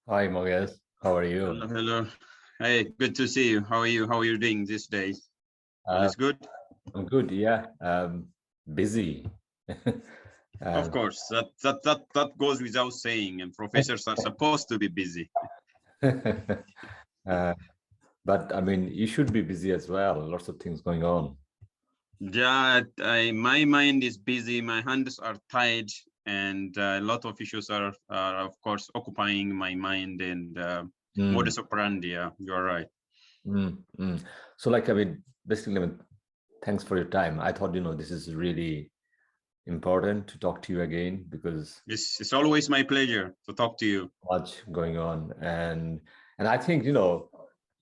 Hi, Moges. How are Hello, you? hello. Hey, good to see you. How are you? How are you doing these days? All Uh, is good? I'm good. Yeah. Busy. Of Um, course, that goes without saying, and professors are supposed to be busy. uh, but I mean, you should be busy as well. Lots of things going on. Yeah, my mind is busy, my hands are tied, and a lot of issues are of course, occupying my mind and Mm, modus operandi. Yeah, you're right. mm. So, like, I mean, basically, I mean, thanks for your time. I thought, this is really important to talk to you again because It's always my pleasure to talk to you. much going on, and I think,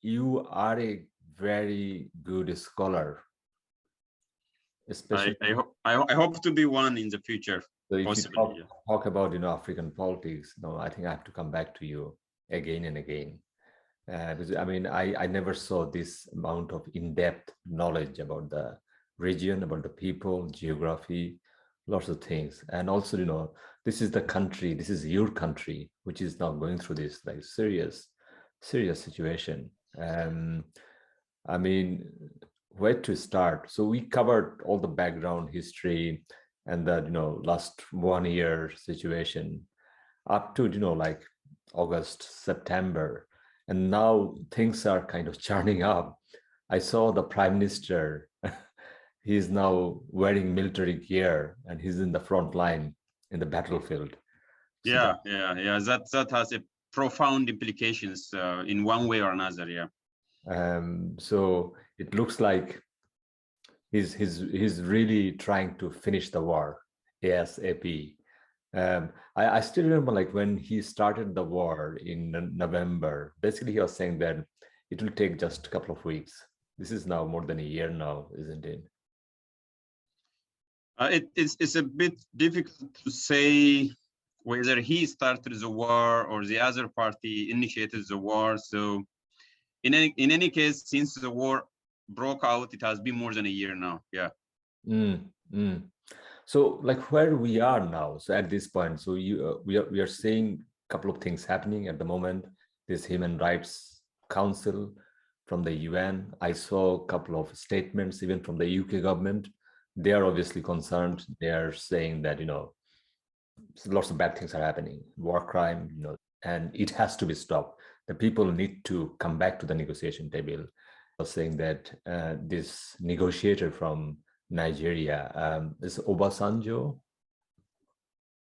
you are a very good scholar, I especially. I, ho- I hope to be one in the future, So if you possibly. Yeah. talk about African politics, no, I think I have to come back to you again and again. Because I mean, I never saw this amount of in-depth knowledge about the region, about the people, geography, lots of things. And also, this is the country, this is your country, which is now going through this like serious situation. Um, I mean, where to start? So we covered all the background history and the last 1 year situation up to like August, September, and now things are kind of churning up. I saw the prime minister. He's now wearing military gear and he's in the front line in the battlefield. So Yeah. That has a profound implications in one way or another. Yeah. so it looks like he's really trying to finish the war ASAP. I still remember like when he started the war in November. Basically, he was saying that it will take just a couple of weeks. This is now more than a year now, isn't it? It's a bit difficult to say whether he started the war or the other party initiated the war. So in any case, since the war broke out, it has been more than a year now. Yeah. Mm, mm. So, like where we are now. So at this point, so we are seeing a couple of things happening at the moment. This Human Rights Council from the UN. I saw a couple of statements even from the UK government. They are obviously concerned. They are saying that lots of bad things are happening, war crime, and it has to be stopped. The people need to come back to the negotiation table. I was saying that this negotiator from Nigeria, is Obasanjo,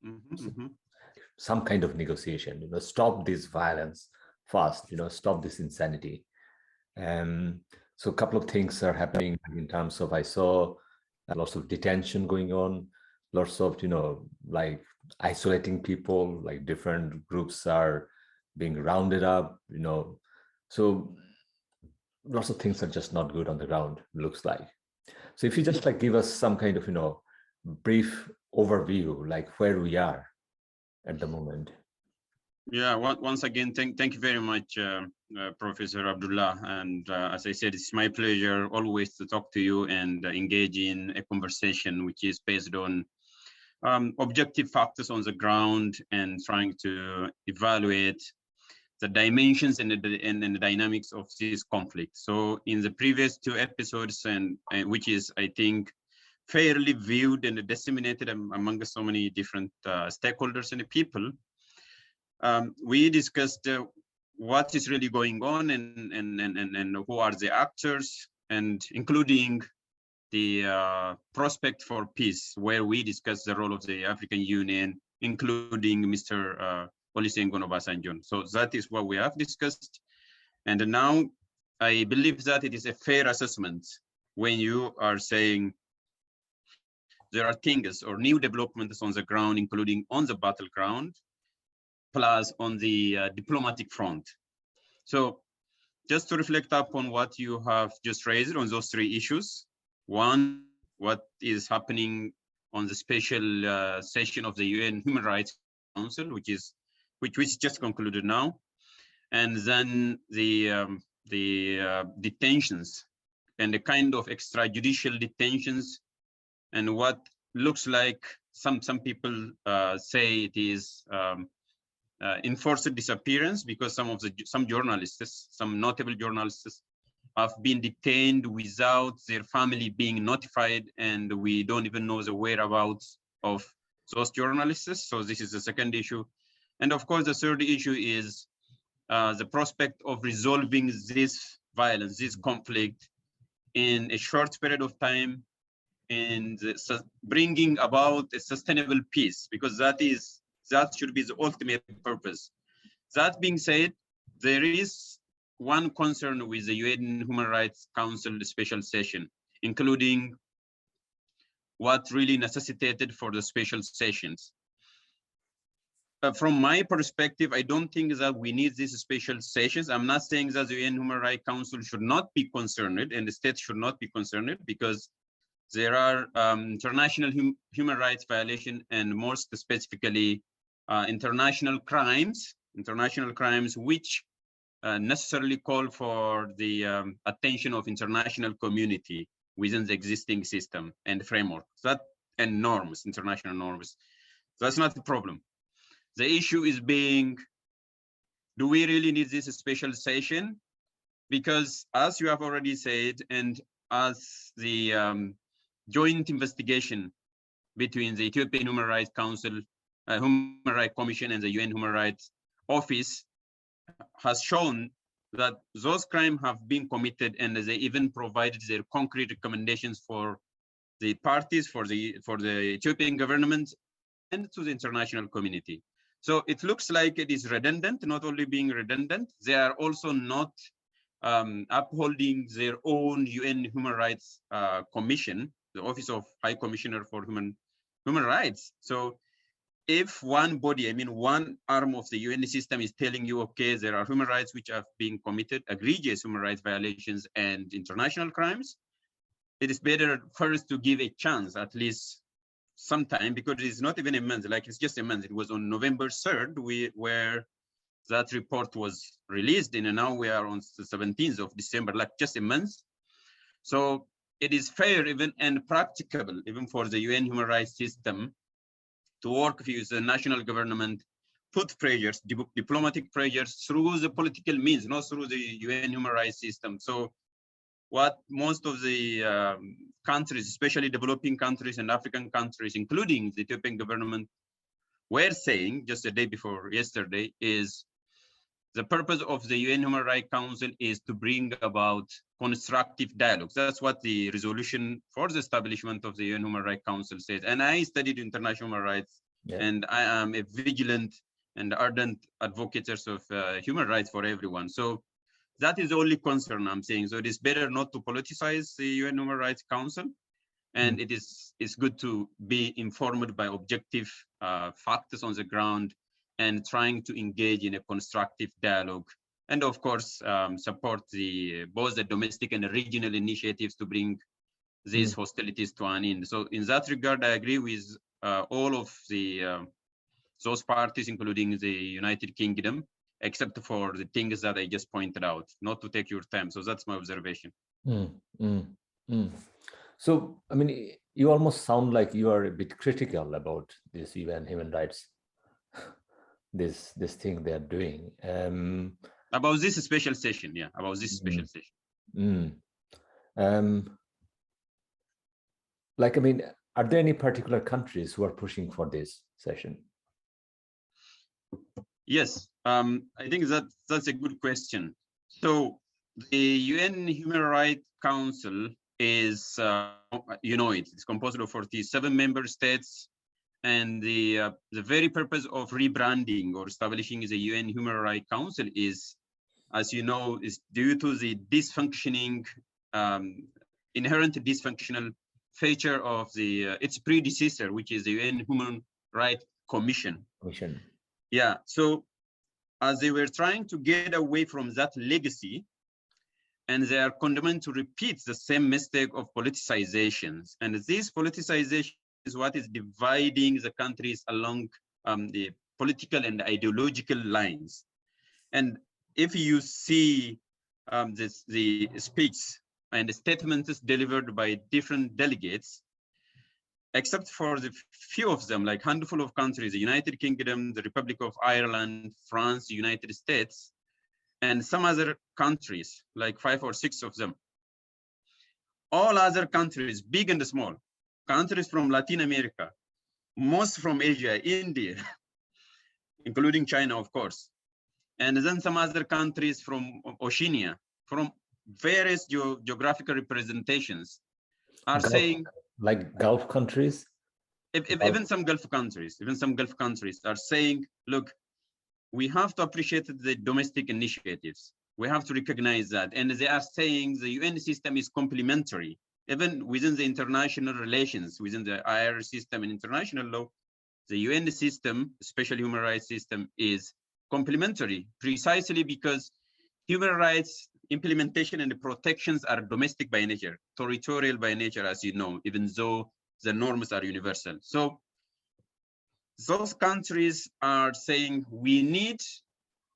Mm-hmm. some kind of negotiation, stop this violence fast, stop this insanity. Um, so a couple of things are happening in terms of, I saw lots of detention going on, lots of, like isolating people, like different groups are being rounded up, so lots of things are just not good on the ground, looks like. So if you just like give us some kind of, brief overview, like where we are at the moment. Yeah. Once again, thank you very much, Professor Abdullah. And as I said, it's my pleasure always to talk to you and engage in a conversation which is based on objective factors on the ground and trying to evaluate the dimensions and the dynamics of this conflict. So in the previous two episodes, and which is, I think, fairly viewed and disseminated among so many different stakeholders and people, we discussed what is really going on and who are the actors, and including the prospect for peace, where we discussed the role of the African Union, including Mr. Olusegun Obasanjo. So that is what we have discussed. And now I believe that it is a fair assessment when you are saying there are things or new developments on the ground, including on the battleground, plus on the diplomatic front. So just to reflect upon what you have just raised on those three issues. One, what is happening on the special session of the UN Human Rights Council, which just concluded now, and then the detentions and the kind of extrajudicial detentions, and what looks like some people say it is enforced disappearance, because some journalists, some notable journalists, have been detained without their family being notified, and we don't even know the whereabouts of those journalists. So this is the second issue. And of course, the third issue is the prospect of resolving this violence, this conflict, in a short period of time, and bringing about a sustainable peace, because that should be the ultimate purpose. That being said, there is one concern with the UN Human Rights Council special session, including what really necessitated for the special sessions. From my perspective, I don't think that we need these special sessions. I'm not saying that the UN Human Rights Council should not be concerned, and the states should not be concerned, because there are international human rights violations, and more specifically, international crimes which necessarily call for the attention of international community within the existing system and framework, and norms, international norms. That's not the problem. The issue is do we really need this special session? Because as you have already said, and as the joint investigation between the Ethiopian Human Rights Council, Human Rights Commission, and the UN Human Rights Office has shown, that those crimes have been committed, and they even provided their concrete recommendations for the parties, for the Ethiopian government, and to the international community. So it looks like it is redundant. Not only being redundant, they are also not upholding their own UN Human Rights Commission, the Office of High Commissioner for Human Rights. So if one body, one arm of the UN system is telling you, okay, there are human rights which have been committed, egregious human rights violations and international crimes, it is better first to give a chance, at least sometime, because it's not even a month, like it's just a month. It was on November 3rd where that report was released, and now we are on the 17th of December, like just a month. So it is fair even and practicable even for the UN human rights system to work with the national government, put pressures, diplomatic pressures through the political means, not through the UN human rights system. So what most of the countries, especially developing countries and African countries, including the Ethiopian government, were saying just the day before yesterday, is the purpose of the UN Human Rights Council is to bring about constructive dialogues. That's what the resolution for the establishment of the UN Human Rights Council says. And I studied international human rights, and I am a vigilant and ardent advocate of human rights for everyone. So that is the only concern I'm saying. So it is better not to politicize the UN Human Rights Council, and it's good to be informed by objective factors on the ground, and trying to engage in a constructive dialogue, and of course support both the domestic and the regional initiatives to bring these hostilities to an end. So in that regard, I agree with all of those parties, including the United Kingdom, except for the things that I just pointed out, not to take your time. So that's my observation. So, you almost sound like you are a bit critical about this UN human rights, this thing they are doing. About this special session, about this special session. Are there any particular countries who are pushing for this session? Yes, I think that's a good question. So the UN Human Rights Council is, it's composed of 47 member states, and the very purpose of rebranding or establishing the UN Human Rights Council is, as you know, is due to the dysfunctioning, inherent dysfunctional feature of its predecessor, which is the UN Human Rights Commission. Yeah, so as they were trying to get away from that legacy, and they are condemned to repeat the same mistake of politicizations. And this politicization is what is dividing the countries along the political and ideological lines. And if you see the speech and the statements delivered by different delegates, except for the few of them, like handful of countries, the United Kingdom, the Republic of Ireland, France, United States, and some other countries, like 5 or 6 of them. All other countries, big and small, countries from Latin America, most from Asia, India, including China, of course, and then some other countries from Oceania, from various geographical representations, are saying, like Gulf countries, even some Gulf countries are saying, look, we have to appreciate the domestic initiatives. We have to recognize that. And they are saying the UN system is complementary. Even within the international relations, within the IR system and international law, the UN system, especially human rights system, is complementary, precisely because human rights implementation and the protections are domestic by nature, territorial by nature, as you know, even though the norms are universal. So those countries are saying we need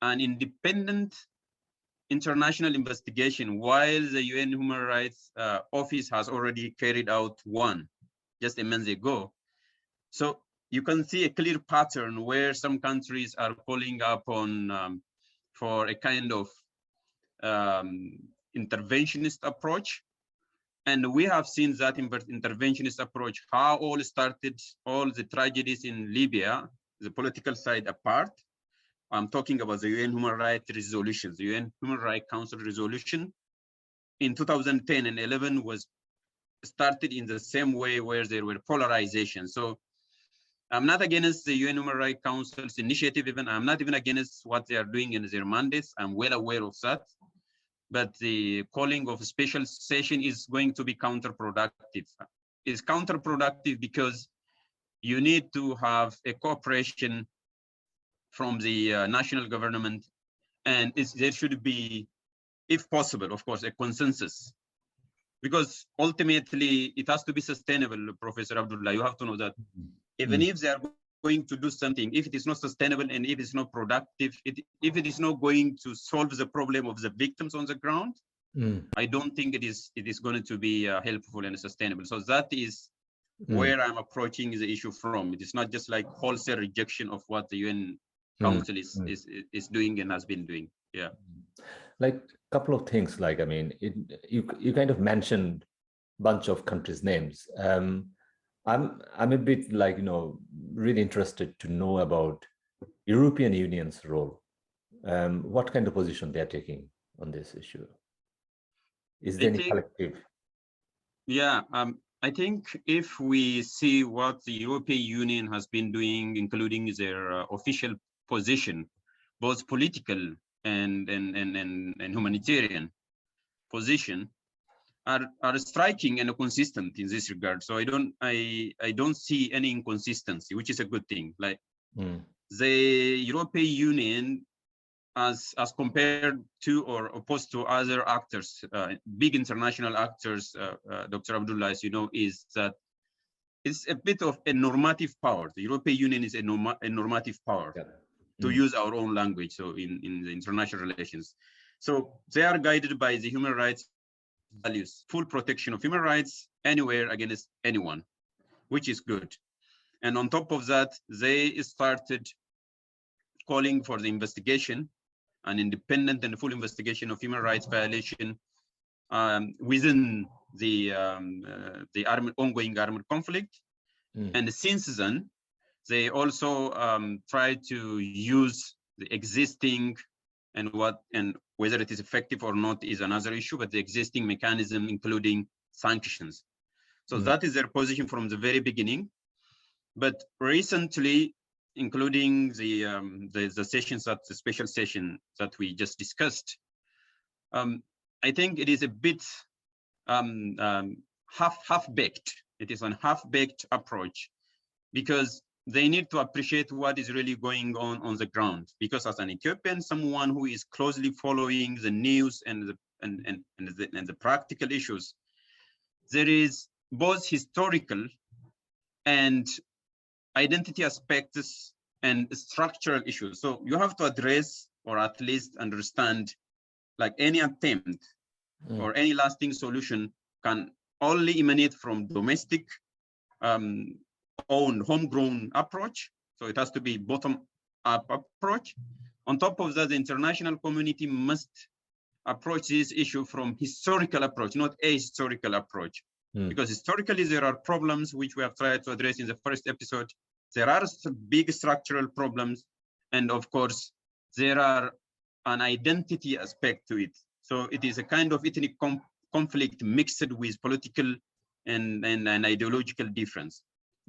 an independent international investigation, while the UN Human Rights Office has already carried out one just a month ago. So you can see a clear pattern where some countries are calling upon for a kind of interventionist approach. And we have seen that interventionist approach, how all started, all the tragedies in Libya, the political side apart. I'm talking about the UN Human Rights resolutions. The UN Human Rights Council resolution in 2010 and 11 was started in the same way, where there were polarization. So I'm not against the UN Human Rights Council's initiative, even I'm not even against what they are doing in their mandates. I'm well aware of that. But the calling of a special session is going to be counterproductive. It's counterproductive because you need to have a cooperation from the national government, and there should be, if possible, of course, a consensus, because ultimately it has to be sustainable. Professor Abdullah, you have to know that even if they are going to do something, if it is not sustainable and if it's not productive, if it is not going to solve the problem of the victims on the ground, I don't think it is going to be helpful and sustainable. So that is where I'm approaching the issue from. It is not just like wholesale rejection of what the UN Council is doing and has been doing. Yeah. Like a couple of things, like, I mean, you kind of mentioned a bunch of countries' names. I'm a bit like, really interested to know about European Union's role. What kind of position they're taking on this issue? Is there any collective? Yeah, I think if we see what the European Union has been doing, including their official position, both political and humanitarian position, are striking and consistent in this regard. So I don't see any inconsistency, which is a good thing. Like the European Union, as compared to or opposed to other actors, big international actors, Dr. Abdullah, as you know, is that it's a bit of a normative power. The European Union is a normative power, to use our own language. So in the international relations, so they are guided by the human rights values, full protection of human rights anywhere against anyone, which is good. And on top of that, they started calling for the investigation, an independent and full investigation of human rights violation within the ongoing armed conflict. And since then, they also try to use the existing, and whether it is effective or not is another issue, but the existing mechanism, including sanctions. So that is their position from the very beginning. But recently, including the sessions, the special session that we just discussed, I think it is a bit half-baked. It is a half-baked approach, because they need to appreciate what is really going on the ground. Because as an Ethiopian, someone who is closely following the news and the practical issues, there is both historical and identity aspects and structural issues. So you have to address, or at least understand, like any attempt or any lasting solution can only emanate from domestic own homegrown approach. So it has to be bottom-up approach. On top of that, the international community must approach this issue from historical approach, not a historical approach. Because historically, there are problems which we have tried to address in the first episode. There are big structural problems. And of course, there are an identity aspect to it. So it is a kind of ethnic conflict mixed with political and ideological difference.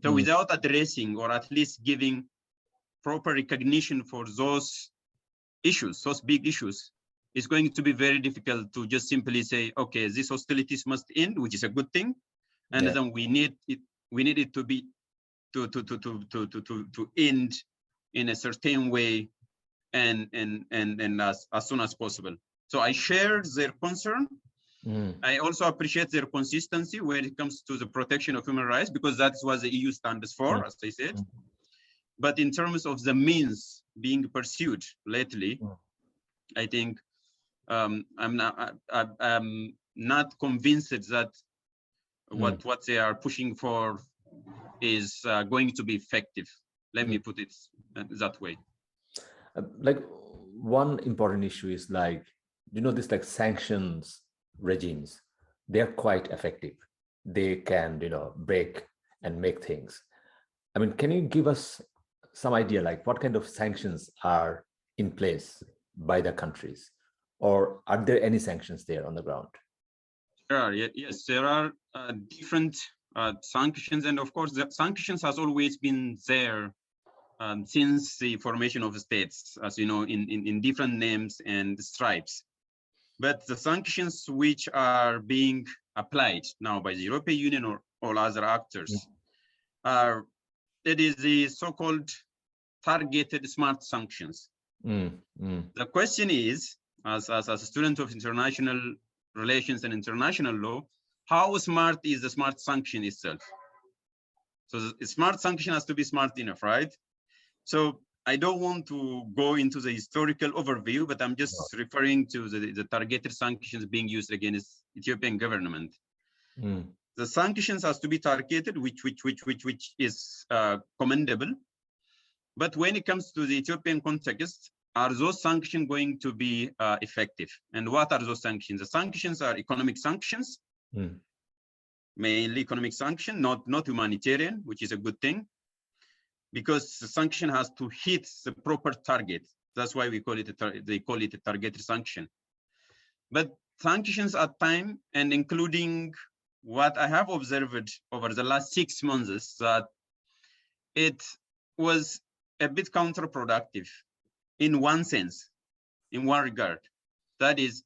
So without addressing, or at least giving proper recognition for those issues, those big issues, it's going to be very difficult to just simply say, okay, these hostilities must end, which is a good thing, and then we need it to be to end in a certain way and as soon as possible. So I share their concern. I also appreciate their consistency when it comes to the protection of human rights, because that's what the EU stands for, as I said. But in terms of the means being pursued lately, I think I'm not convinced that what they are pushing for is going to be effective. Let me put it that way. Like one important issue is like, this like sanctions regimes, they're quite effective. They can, break and make things. I mean, can you give us some idea like what kind of sanctions are in place by the countries? Or are there any sanctions there on the ground? There are, yes, there are different sanctions. And of course, the sanctions has always been there since the formation of the states, as you know, in different names and stripes. But the sanctions which are being applied now by the European Union or all other actors it is the so-called targeted smart sanctions. The question is, as a student of international relations and international law, how smart is the smart sanction itself? So the smart sanction has to be smart enough, right? So I don't want to go into the historical overview, but I'm just referring to the targeted sanctions being used against Ethiopian government. The sanctions has to be targeted, which is commendable. But when it comes to the Ethiopian context, are those sanctions going to be effective? And what are those sanctions? The sanctions are economic sanctions, mainly economic sanction, not humanitarian, which is a good thing, because the sanction has to hit the proper target. That's why we call it they call it a targeted sanction. But sanctions at time, and including what I have observed over the last 6 months, is that it was a bit counterproductive in one sense, in one regard. That is,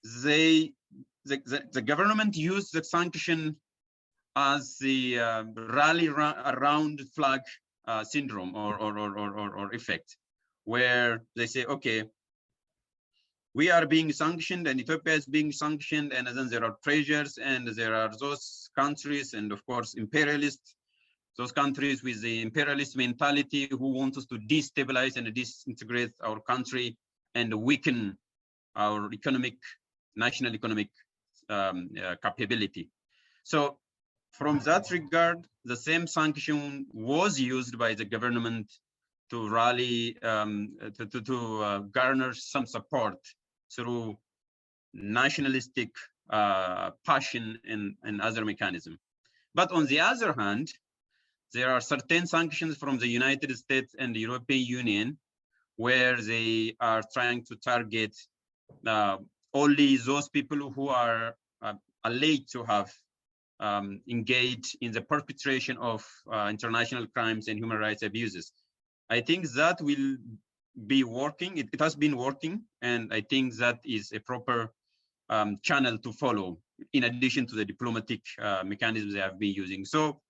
the government used the sanction as the rally around flag syndrome or effect, where they say, okay, we are being sanctioned and Ethiopia is being sanctioned, and then there are treasures and there are those countries, and of course imperialists, those countries with the imperialist mentality who want us to destabilize and disintegrate our country and weaken our national economic capability. So from that regard, the same sanction was used by the government to rally, to garner some support through nationalistic passion and other mechanism. But on the other hand, there are certain sanctions from the United States and the European Union where they are trying to target only those people who are alleged to have engaged in the perpetration of international crimes and human rights abuses. I think that will be working. It has been working, and I think that is a proper channel to follow, in addition to the diplomatic mechanisms they have been using. So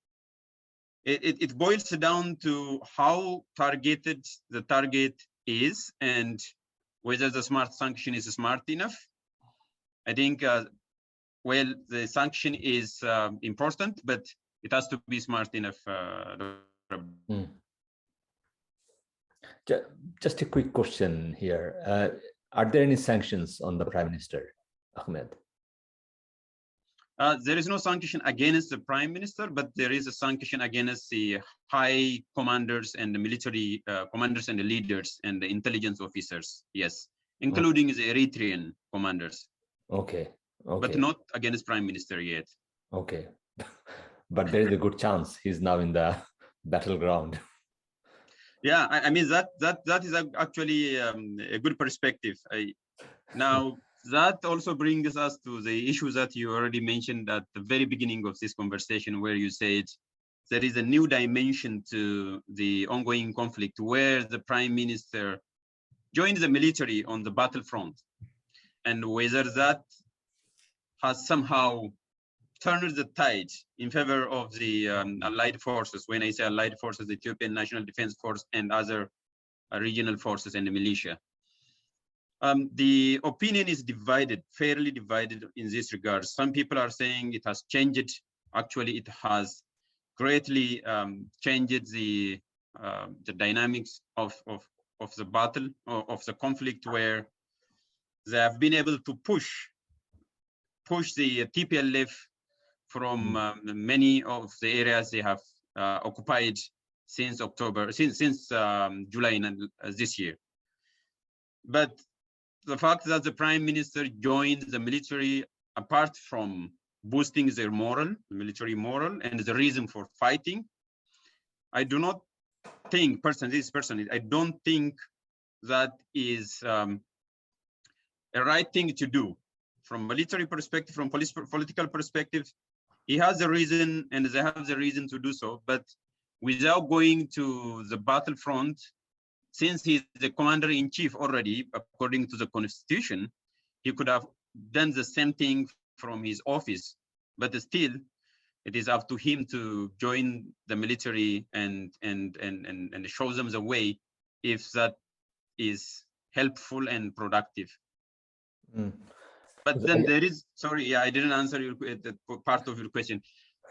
it boils down to how targeted the target is and whether the smart sanction is smart enough. I think, well, the sanction is important, but it has to be smart enough. Just a quick question here. Are there any sanctions on the Prime Minister, Ahmed? There is no sanction against the prime minister, but there is a sanction against the high commanders and the military commanders and the leaders and the intelligence officers, yes, including the Eritrean commanders. Okay. But not against prime minister yet. Okay. But there is a good chance he's now in the battleground. Yeah, I mean, that is actually a good perspective. Now, that also brings us to the issue that you already mentioned at the very beginning of this conversation, where you said there is a new dimension to the ongoing conflict where the prime minister joined the military on the battlefront, and whether that has somehow turned the tide in favor of the allied forces. When I say allied forces, the Ethiopian National Defense Force and other regional forces and the militia. The opinion is divided, fairly divided in this regard. Some people are saying it has changed. Actually, it has greatly changed the dynamics of the battle, of the conflict, where they have been able to push the TPLF from many of the areas they have occupied since October, since July this year. But the fact that the prime minister joined the military, apart from boosting their moral, military moral, and the reason for fighting, I do not think, personally, I don't think that is a right thing to do. From military perspective, from political perspective, he has the reason and they have the reason to do so, but without going to the battlefront, since he's the commander-in-chief already, according to the constitution, he could have done the same thing from his office, but still, it is up to him to join the military and show them the way, if that is helpful and productive. But then there is, sorry, yeah, I didn't answer your part of your question.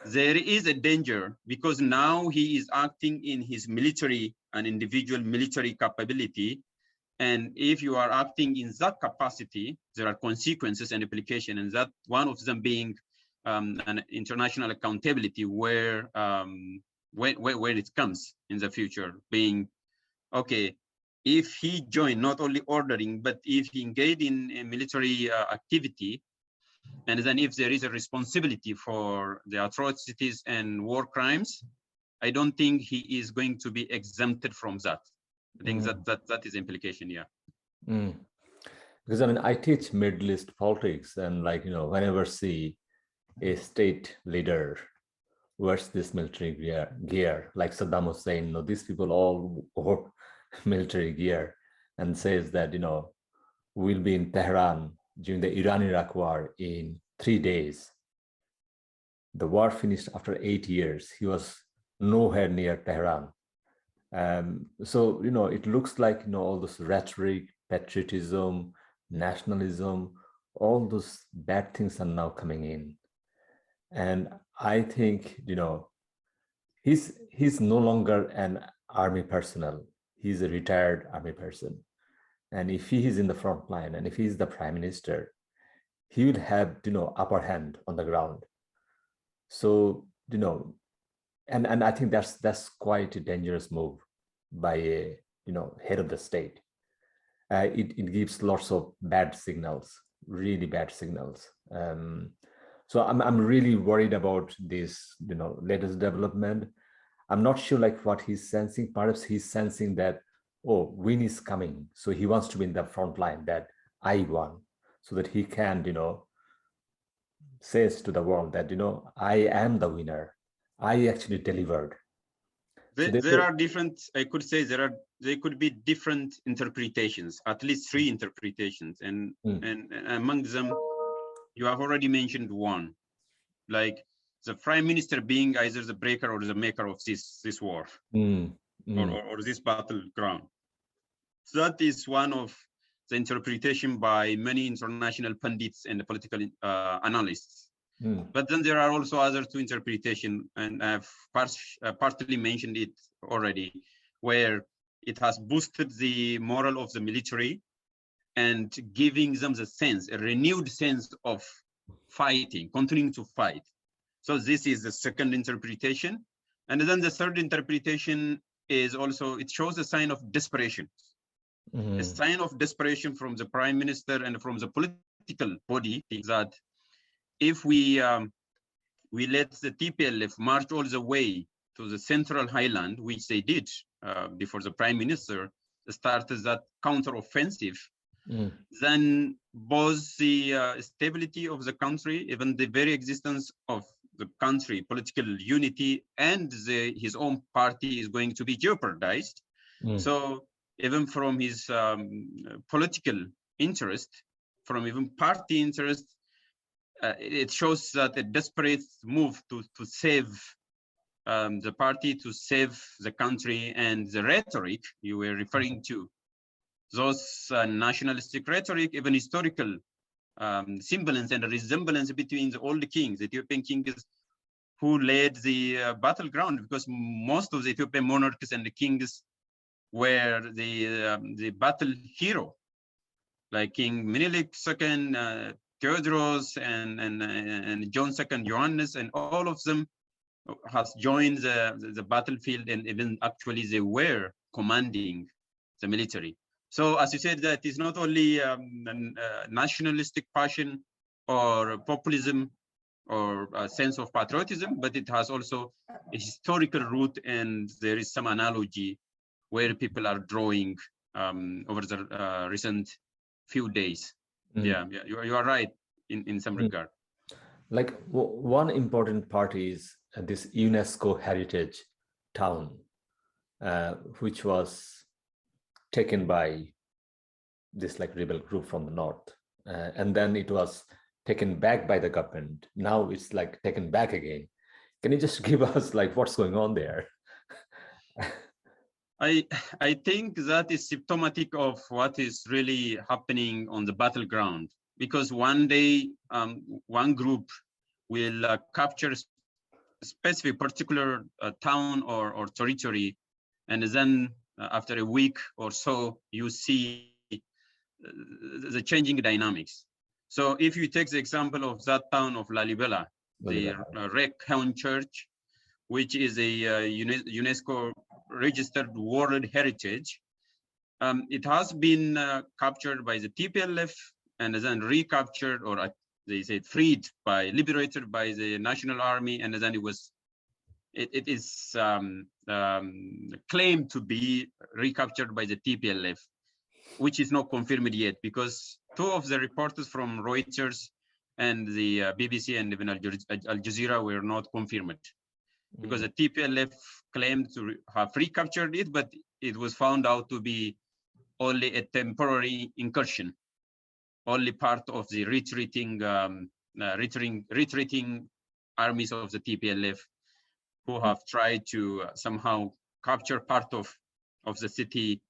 There is a danger because now he is acting in his military and individual military capability. And if you are acting in that capacity, there are consequences and implications, and that one of them being an international accountability where it comes in the future, being, okay, if he joined not only ordering, but if he engaged in a military activity, and then if there is a responsibility for the atrocities and war crimes, I don't think he is going to be exempted from that. I think that is implication, yeah. Because I mean, I teach Middle East politics, and like, you know, whenever see a state leader wears this military gear, like Saddam Hussein, you know, these people all wore military gear, and says that, you know, we'll be in Tehran during the Iran-Iraq war in 3 days. The war finished after 8 years. He was nowhere near Tehran. So, you know, it looks like, you know, all this rhetoric, patriotism, nationalism, all those bad things are now coming in. And I think, you know, he's no longer an army personnel. He's a retired army person. And if he is in the front line and if he is the prime minister, he will have, you know, upper hand on the ground. So, you know, and I think that's quite a dangerous move by a, you know, head of the state. It gives lots of bad signals, really bad signals. So I'm really worried about this, you know, latest development. I'm not sure like what he's sensing. Perhaps he's sensing that, oh, win is coming. So he wants to be in the front line, that I won, so that he can, you know, says to the world that, you know, I am the winner. I actually delivered. There are different, I could say there could be different interpretations, at least 3 interpretations. And among them, you have already mentioned one, like the prime minister being either the breaker or the maker of this war or this battleground. So that is one of the interpretation by many international pundits and political analysts. But then there are also other 2 interpretations, and I've partly mentioned it already, where it has boosted the moral of the military and giving them the sense, a renewed sense of fighting, continuing to fight. So this is the second interpretation. And then the third interpretation is also, it shows a sign of desperation. A sign of desperation from the prime minister and from the political body that if we let the TPLF march all the way to the central highland, which they did before the prime minister started that counter-offensive, then both the stability of the country, even the very existence of the country, political unity, and his own party is going to be jeopardized. So even from his political interest, from even party interest, it shows that a desperate move to save the party, to save the country, and the rhetoric you were referring to, those nationalistic rhetoric, even historical semblance and resemblance between the old kings, the Ethiopian kings who led the battleground, because most of the Ethiopian monarchs and the kings were the battle hero, like King Menelik II, Theodorus, and John II Johannes, and all of them has joined the battlefield, and even actually they were commanding the military. So as you said, that is not only nationalistic passion or populism or a sense of patriotism, but it has also a historical root, and there is some analogy where people are drawing over the recent few days. Yeah, you are right in some regard. Like one important part is this UNESCO heritage town, which was taken by this like rebel group from the north, and then it was taken back by the government. Now it's like taken back again. Can you just give us like what's going on there? I think that is symptomatic of what is really happening on the battleground, because one day one group will capture a specific particular town or territory, and then after a week or so, you see the changing dynamics. So if you take the example of that town of Lalibela, the Rekhaun Church, which is a UNESCO registered World Heritage, it has been captured by the TPLF and then recaptured, or they said freed liberated by the National Army, and then it is claimed to be recaptured by the TPLF, which is not confirmed yet, because two of the reporters from Reuters and the BBC and even Al Jazeera were not confirmed, because the TPLF claimed to have recaptured it, but it was found out to be only a temporary incursion, only part of the retreating armies of the TPLF, who have tried to somehow capture part of the city,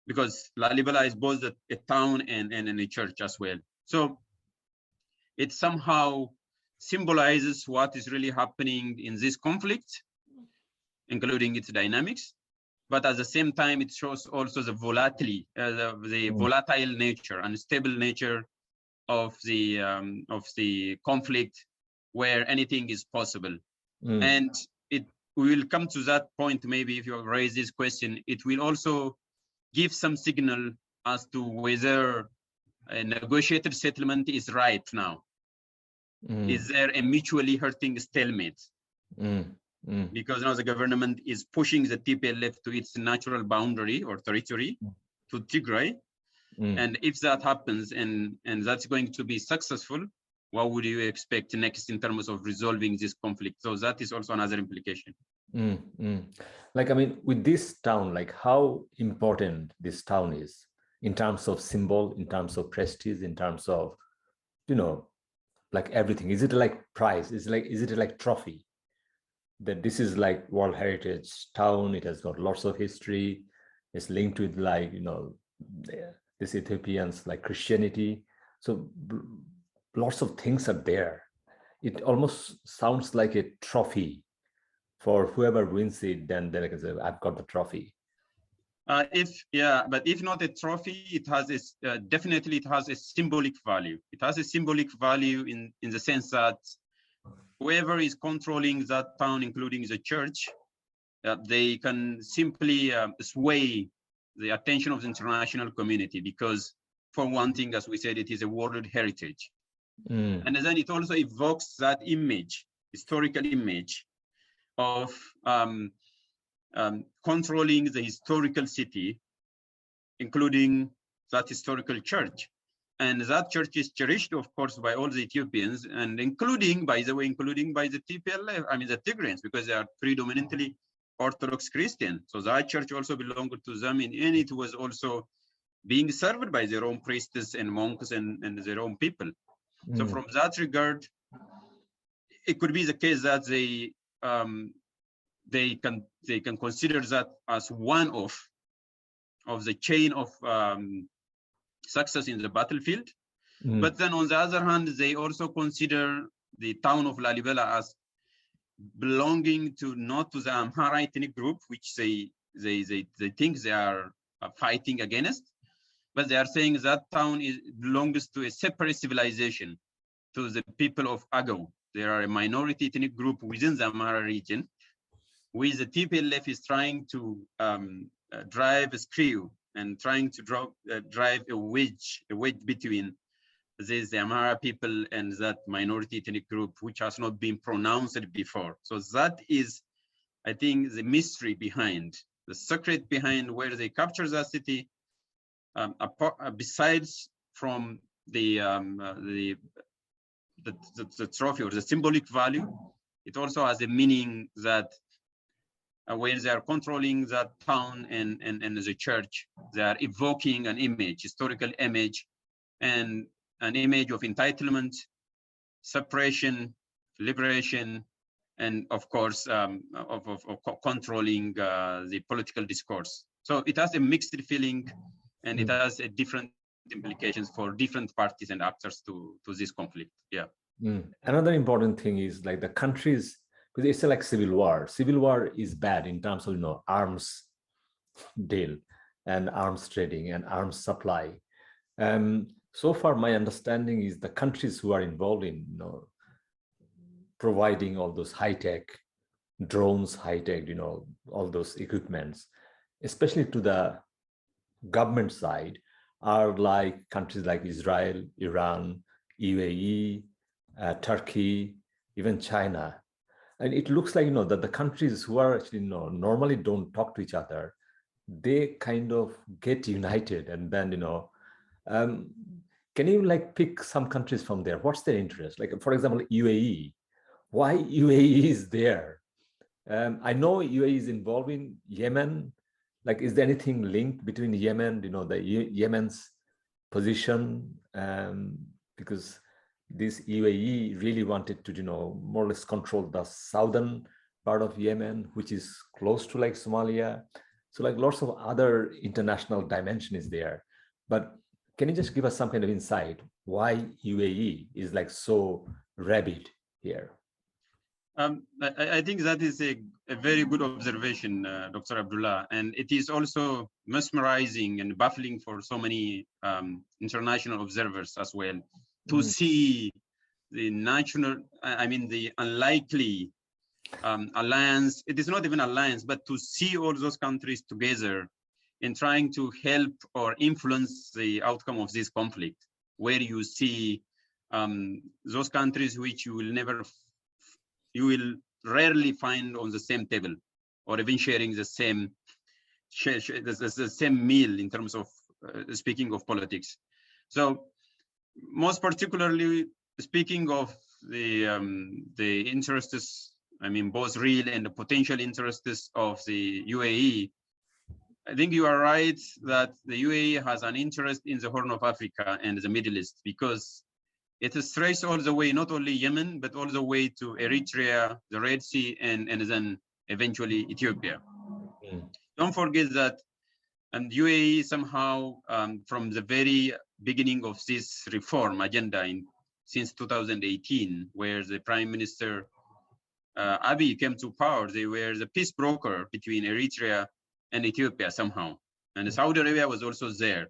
because Lalibela is both a town and a church as well. So it somehow symbolizes what is really happening in this conflict, including its dynamics. But at the same time, it shows also the volatility, the volatile nature, unstable nature of the conflict, where anything is possible. And we will come to that point, maybe if you raise this question, it will also give some signal as to whether a negotiated settlement is right now. Is there a mutually hurting stalemate? Because now the government is pushing the TPLF to its natural boundary or territory, to Tigray. And if that happens and that's going to be successful, what would you expect next in terms of resolving this conflict? So that is also another implication. Like, I mean, with this town, like how important this town is in terms of symbol, in terms of prestige, in terms of, you know, like everything. Is it like prize? Is it like trophy? That this is like World Heritage town, it has got lots of history, it's linked with like, you know, this Ethiopians like Christianity. So lots of things are there. It almost sounds like a trophy for whoever wins it, then they can say, I've got the trophy. But if not a trophy, it has definitely it has a symbolic value. It has a symbolic value in the sense that whoever is controlling that town, including the church, they can simply sway the attention of the international community because, for one thing, as we said, it is a world heritage. And then it also evokes that image, historical image of controlling the historical city, including that historical church. And that church is cherished, of course, by all the Ethiopians, and including, by the way, including by the TPLF, I mean the Tigrayans, because they are predominantly Orthodox Christian. So that church also belonged to them, and it was also being served by their own priests and monks and their own people. So from that regard, it could be the case that they can consider that as one of the chain of success in the battlefield. But then on the other hand, they also consider the town of Lalibela as belonging to not to the Amhara ethnic group, which they think they are fighting against, but they are saying that town belongs to a separate civilization, to the people of Agaw. There are a minority ethnic group within the Amhara region, which the TPLF is trying to drive a screw and trying to drive a wedge between the Amhara people and that minority ethnic group, which has not been pronounced before. So that is, I think, the mystery behind, the secret behind where they capture that city. Besides from the trophy or the symbolic value, it also has a meaning that when they are controlling that town and the church, they are evoking an image, historical image, and an image of entitlement, separation, liberation, and of course, of controlling the political discourse. So it has a mixed feeling, and it has a different implications for different parties and actors to this conflict. Yeah. Another important thing is like the countries, because it's like civil war. Civil war is bad in terms of arms deal and arms trading and arms supply. So far, my understanding is the countries who are involved in providing all those high-tech drones, high-tech, all those equipments, especially to the government side, are like countries like Israel, Iran, UAE, Turkey, even China. And it looks like, that the countries who are actually, normally don't talk to each other, they kind of get united. And then, can you pick some countries from there? What's their interest? Like, for example, UAE. Why UAE is there? I know UAE is involved in Yemen. Like, is there anything linked between Yemen, Yemen's position? Because this UAE really wanted to, more or less control the southern part of Yemen, which is close to Somalia. So lots of other international dimension is there. But can you just give us some kind of insight why UAE is so rabid here? I think that is a very good observation, Dr. Abdullah, and it is also mesmerizing and baffling for so many international observers as well to see the the unlikely alliance. It is not even alliance, but to see all those countries together in trying to help or influence the outcome of this conflict, where you see those countries which you will rarely find on the same table, or even sharing the same meal in terms of speaking of politics. So most particularly speaking of the interests, both real and the potential interests of the UAE, I think you are right that the UAE has an interest in the Horn of Africa and the Middle East, because it is traced all the way, not only Yemen, but all the way to Eritrea, the Red Sea, and then eventually Ethiopia. Don't forget that UAE somehow, from the very beginning of this reform agenda since 2018, where the Prime Minister Abiy came to power, they were the peace broker between Eritrea and Ethiopia somehow. and Saudi Arabia was also there.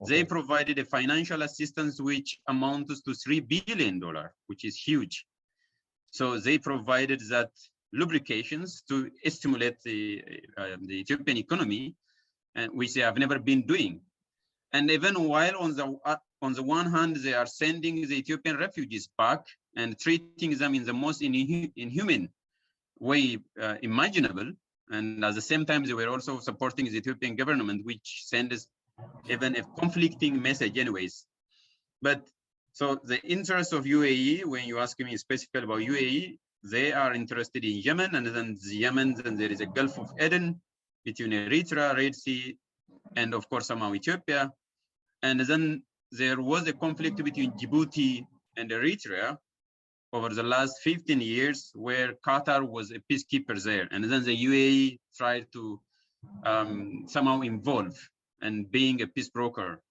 Okay. They provided a financial assistance which amounts to $3 billion, which is huge. So they provided that lubrications to stimulate the Ethiopian economy, and which they have never been doing. And even while on the one hand, they are sending the Ethiopian refugees back and treating them in the most inhuman way imaginable. And at the same time, they were also supporting the Ethiopian government, which sends even a conflicting message anyways. But so the interest of UAE, when you ask me specifically about UAE, they are interested in Yemen, and then Yemen, then there is a Gulf of Eden between Eritrea, Red Sea, and of course somehow Ethiopia. And then there was a conflict between Djibouti and Eritrea over the last 15 years, where Qatar was a peacekeeper there. And then the UAE tried to somehow involve and being a peace broker.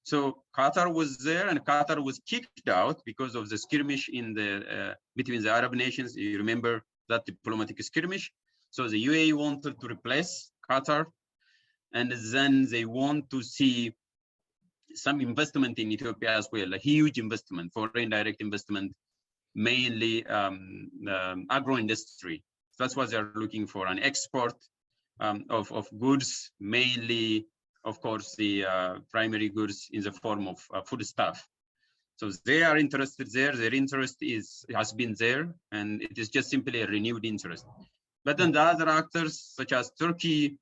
So Qatar was there, and Qatar was kicked out because of the skirmish in the between the Arab nations. You remember that diplomatic skirmish? So the UAE wanted to replace Qatar, and then they want to see some investment in Ethiopia as well, a huge investment, foreign direct investment, mainly agro industry. That's what they're looking for, an export of goods, mainly, of course, the primary goods in the form of foodstuff. So they are interested there. Their interest has been there, and it is just simply a renewed interest. But then the other actors, such as Turkey,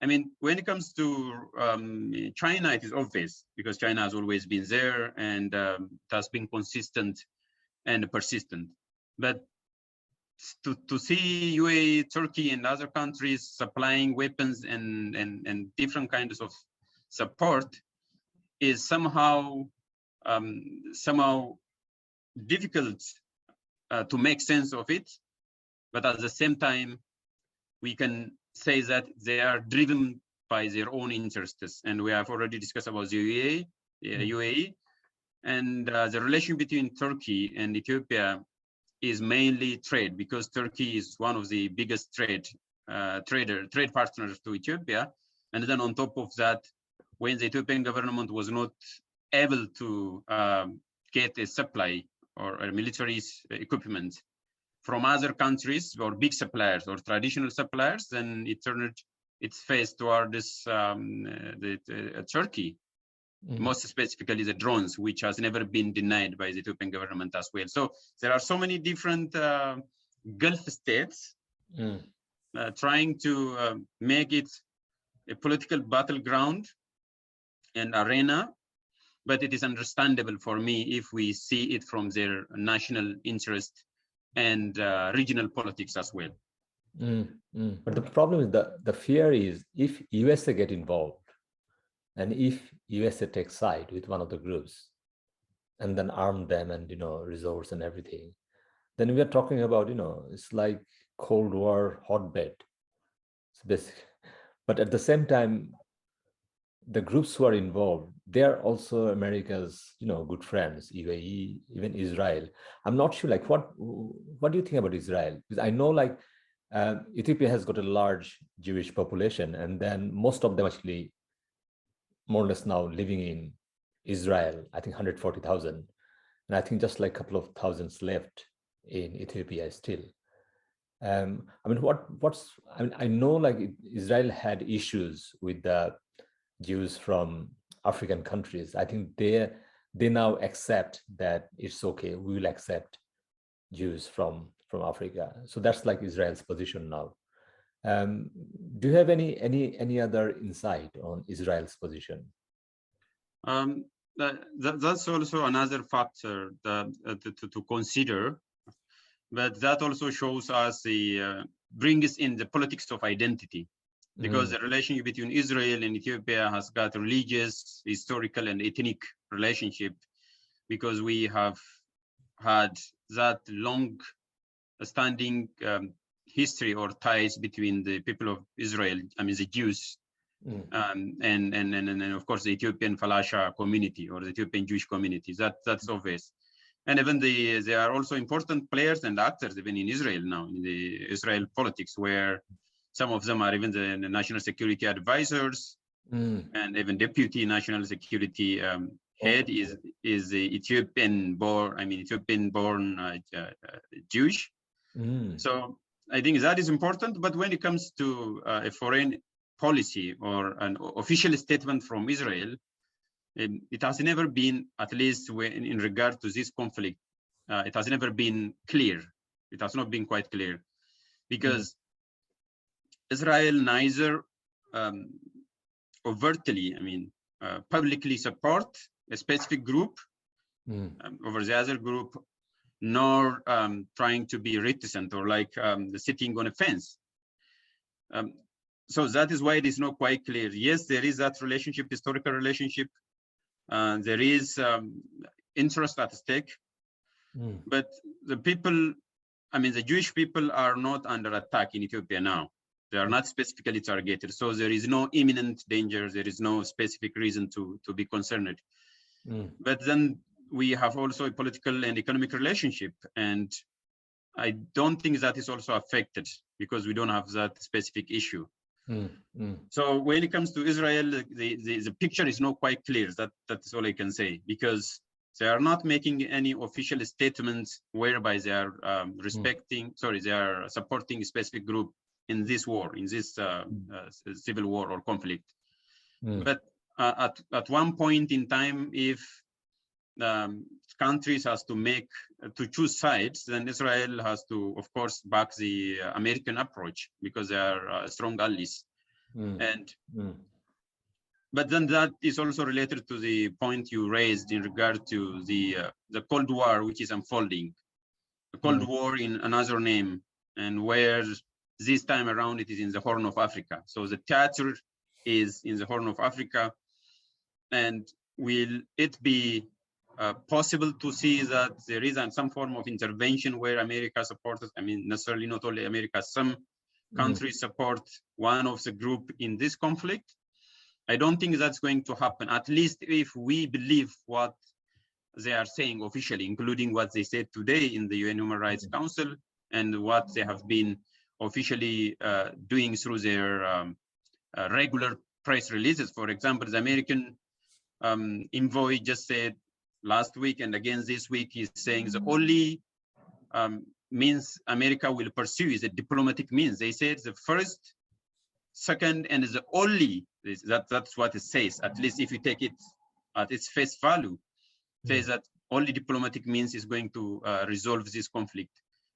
I mean, when it comes to China, it is obvious because China has always been there, and it has been consistent and persistent. But to see UAE, Turkey, and other countries supplying weapons and different kinds of support is somehow difficult to make sense of it. But at the same time, we can say that they are driven by their own interests. And we have already discussed about the UAE, and the relation between Turkey and Ethiopia is mainly trade, because Turkey is one of the biggest trade partners to Ethiopia. And then on top of that, when the Ethiopian government was not able to get a supply or a military equipment from other countries or big suppliers or traditional suppliers, then it turned its face towards Turkey. Most specifically the drones, which has never been denied by the Ethiopian government as well. So there are so many different Gulf states trying to make it a political battleground and arena, but it is understandable for me if we see it from their national interest and regional politics as well. But the problem is the fear is if USA get involved, and if USA takes side with one of the groups and then arm them and, resource and everything, then we are talking about, it's like Cold War hotbed. It's basic. But at the same time, the groups who are involved, they are also America's, good friends, UAE, even Israel. I'm not sure, like, what do you think about Israel? Because I know, like, Ethiopia has got a large Jewish population, and then most of them actually more or less now living in Israel, I think 140,000. And I think just like a couple of thousands left in Ethiopia still. I mean, I know like Israel had issues with the Jews from African countries. I think they now accept that it's okay, we will accept Jews from Africa. So that's like Israel's position now. Do you have any other insight on Israel's position? That's also another factor to consider, but that also shows us brings in the politics of identity, because the relationship between Israel and Ethiopia has got religious, historical, and ethnic relationship, because we have had that long-standing history or ties between the people of Israel, I mean the Jews, and of course the Ethiopian Falasha community or the Ethiopian Jewish community. That's obvious. And even they are also important players and actors even in Israel now, in the Israel politics, where Some of them are even the national security advisors, and even deputy national security head is the Ethiopian-born, Ethiopian-born Jewish. So I think that is important. But when it comes to a foreign policy or an official statement from Israel, it has never been, at least in regard to this conflict, it has never been clear. It has not been quite clear, because Israel neither overtly, publicly support a specific group over the other group, nor trying to be reticent or like sitting on a fence. So that is why it is not quite clear. Yes, there is that relationship, historical relationship. There is interest at stake, but the people, the Jewish people are not under attack in Ethiopia now. They are not specifically targeted. So there is no imminent danger. There is no specific reason to be concerned. But then we have also a political and economic relationship. And I don't think that is also affected because we don't have that specific issue. So when it comes to Israel, the picture is not quite clear. That's all I can say, because they are not making any official statements whereby they are they are supporting a specific group in this war, in this civil war or conflict. But at one point in time, if countries has to choose sides, then Israel has to, of course, back the American approach because they are strong allies. But then that is also related to the point you raised in regard to the Cold War, which is unfolding. The Cold War in another name, and where this time around it is in the Horn of Africa. So the theater is in the Horn of Africa, and will it be possible to see that there is some form of intervention where America supported, necessarily not only America, some countries support one of the group in this conflict? I don't think that's going to happen, at least if we believe what they are saying officially, including what they said today in the UN Human Rights Council and what they have been officially doing through their regular press releases. For example, the American envoy just said last week, and again this week, he's saying the only means America will pursue is a diplomatic means. They said the first, second, and the only, that's what it says, at least if you take it at its face value, says that only diplomatic means is going to resolve this conflict.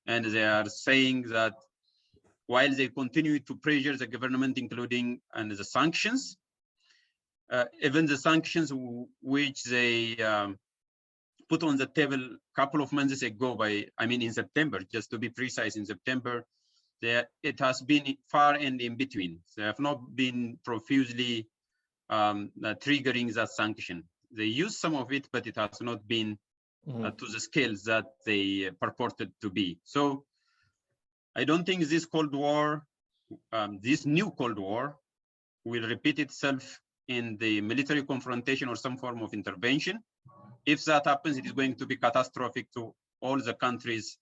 And they are saying that while they continue to pressure the government, including the sanctions, even the sanctions which they put on the table a couple of months ago in September, just to be precise, in September, it has been far and in between. They have not been profusely triggering that sanction. They use some of it, but it has not been to the scales that they purported to be. So I don't think this Cold War, this new Cold War, will repeat itself in the military confrontation or some form of intervention. If that happens, it is going to be catastrophic to all the countries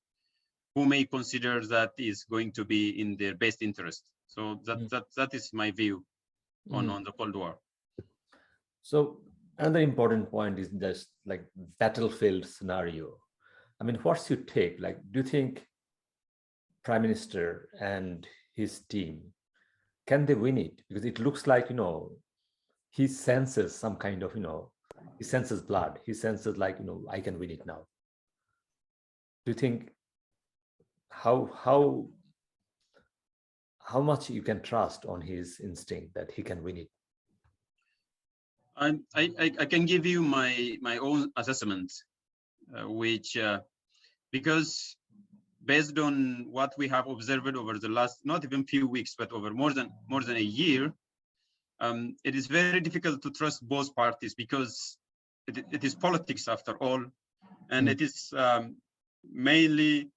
who may consider that is going to be in their best interest. So that is my view on the Cold War. So another important point is just like battlefield scenario. What's your take? Like, do you think Prime Minister and his team, can they win it? Because it looks like, he senses some kind of, he senses blood. He senses like, I can win it now. Do you think how much you can trust on his instinct that he can win it? I can give you my own assessment, which because based on what we have observed over the last not even few weeks, but over more than a year, it is very difficult to trust both parties because it is politics after all, and it is mainly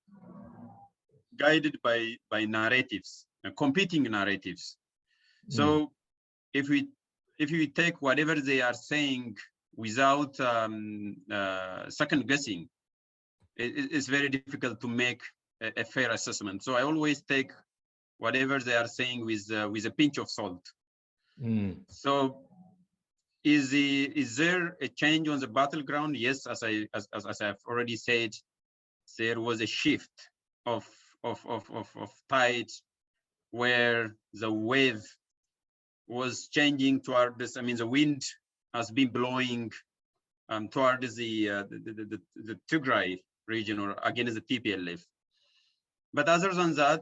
guided by narratives, competing narratives. So if we take whatever they are saying without second guessing, it's very difficult to make a fair assessment. So I always take whatever they are saying with a pinch of salt. Mm. So is there a change on the battleground? Yes, as I've already said, there was a shift of tide where the wave was changing toward this. I mean, the wind has been blowing towards the Tigray region or against the TPLF. But other than that,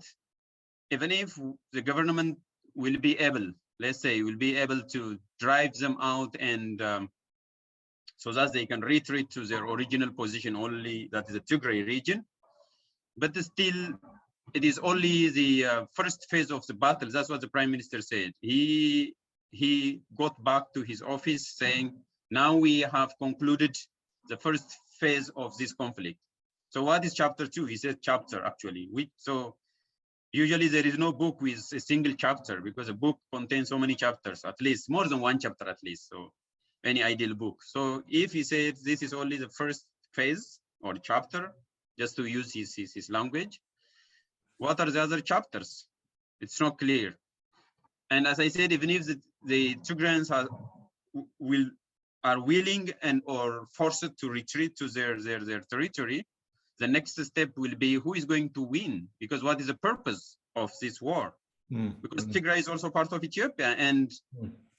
even if the government will be able, let's say, will be able to drive them out and so that they can retreat to their original position only, that is the Tigray region. But still, it is only the first phase of the battle. That's what the Prime Minister said. He got back to his office saying, now we have concluded the first phase of this conflict. So what is chapter 2? He said chapter, actually. So usually there is no book with a single chapter because a book contains so many chapters, at least more than one chapter at least. So any ideal book. So if he said this is only the first phase or chapter, just to use his language, what are the other chapters? It's not clear. And as I said, even if the Tigrayans are willing and or forced to retreat to their territory, the next step will be who is going to win, because what is the purpose of this war? Because Tigray is also part of Ethiopia, and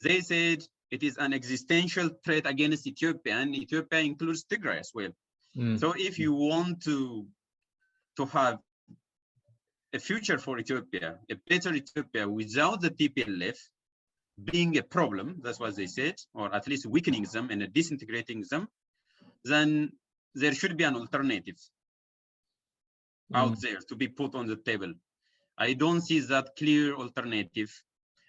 they said it is an existential threat against Ethiopia, and Ethiopia includes Tigray as well. So if you want to have a future for Ethiopia, a better Ethiopia without the TPLF being a problem, that's what they said, or at least weakening them and disintegrating them, then there should be an alternative out there to be put on the table. I don't see that clear alternative.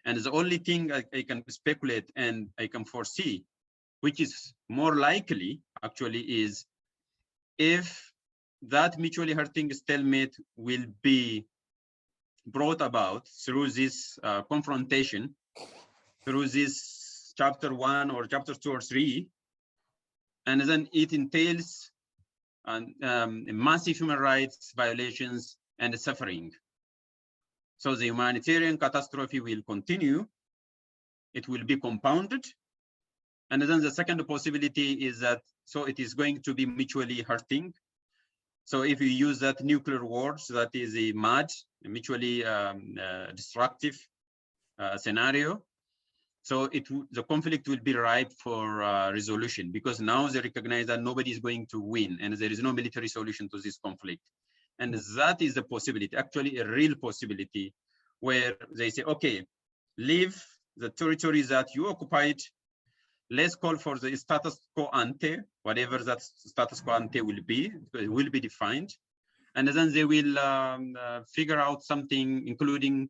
And the only thing I can speculate and I can foresee, which is more likely actually, is if that mutually hurting stalemate will be brought about through this confrontation, through this chapter 1 or chapter 2 or 3, and then it entails massive human rights violations and suffering. So the humanitarian catastrophe will continue, it will be compounded. And then the second possibility is that, so it is going to be mutually hurting. So if you use that nuclear wars, that is a mad, mutually destructive scenario. So the conflict will be ripe for resolution, because now they recognize that nobody is going to win and there is no military solution to this conflict. And that is a possibility, actually a real possibility, where they say, okay, leave the territories that you occupied. Let's call for the status quo ante, whatever that status quo ante will be, it will be defined. And then they will figure out something, including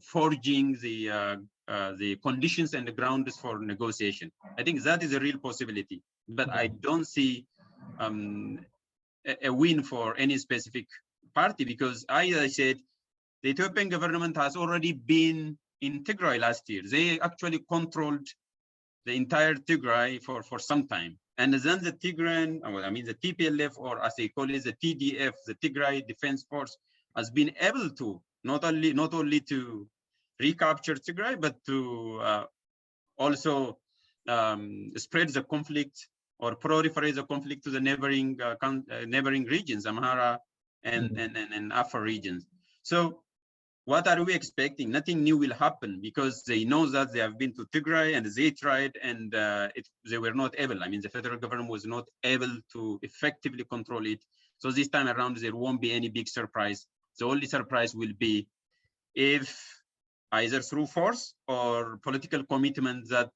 forging the conditions and the grounds for negotiation. I think that is a real possibility, but I don't see a win for any specific party, because as I said, the Ethiopian government has already been in Tigray last year. They actually controlled the entire Tigray for some time. And then the Tigrayan, I mean the TPLF, or as they call it, the TDF, the Tigray Defense Force, has been able to not only to recapture Tigray, but to also spread the conflict or proliferate the conflict to the neighboring regions, Amhara and Afar regions. So what are we expecting? Nothing new will happen, because they know that they have been to Tigray and they tried, and they were not able. I mean, the federal government was not able to effectively control it. So this time around, there won't be any big surprise. The only surprise will be if either through force or political commitment that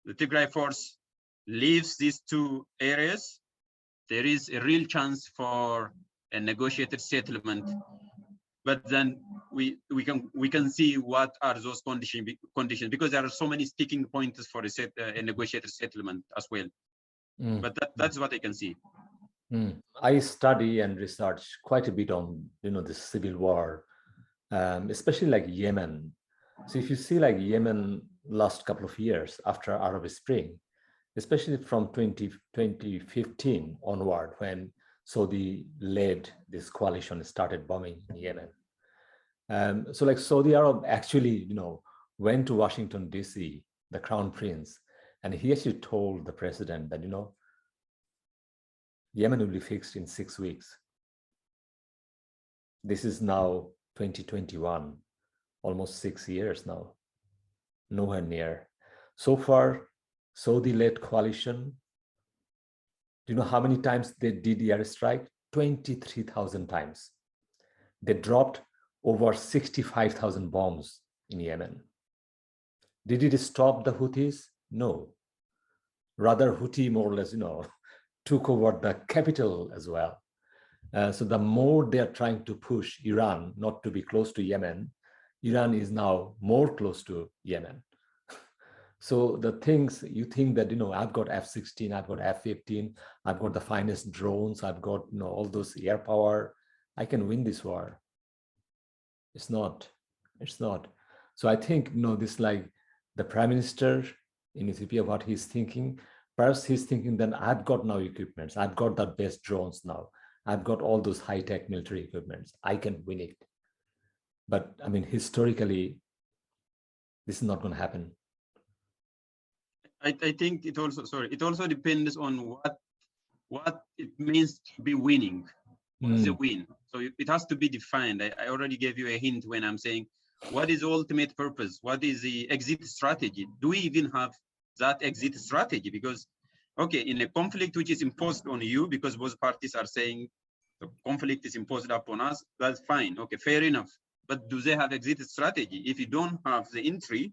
the Tigray force leaves these two areas, there is a real chance for a negotiated settlement. But then we can see what are those conditions, because there are so many sticking points for a negotiated settlement as well. But that's what I can see. I study and research quite a bit on the civil war, especially like Yemen. So if you see like Yemen last couple of years after Arab Spring, especially from 2015 onward, when Saudi led this coalition started bombing Yemen. So like Saudi Arab actually, went to Washington, D.C., the Crown Prince, and he actually told the president that, Yemen will be fixed in 6 weeks. This is now 2021, almost 6 years now, nowhere near. So far, Saudi-led coalition, do you know how many times they did the airstrike? 23,000 times. They dropped over 65,000 bombs in Yemen. Did it stop the Houthis? No. Rather, Houthi more or less, took over the capital as well. So the more they are trying to push Iran not to be close to Yemen, Iran is now more close to Yemen. So the things you think that, I've got F-16, I've got F-15, I've got the finest drones, I've got, all those air power, I can win this war. It's not. So I think, this like the prime minister in Ethiopia, what he's thinking, perhaps he's thinking that I've got now equipments, I've got the best drones now, I've got all those high-tech military equipments, I can win it. But I mean, historically, this is not going to happen. I think it also depends on what it means to be winning. What's a win? So it has to be defined. I already gave you a hint when I'm saying, what is the ultimate purpose? What is the exit strategy? Do we even have that exit strategy? Because, okay, in a conflict which is imposed on you, because both parties are saying the conflict is imposed upon us, that's fine. Okay, fair enough. But do they have exit strategy? If you don't have the entry,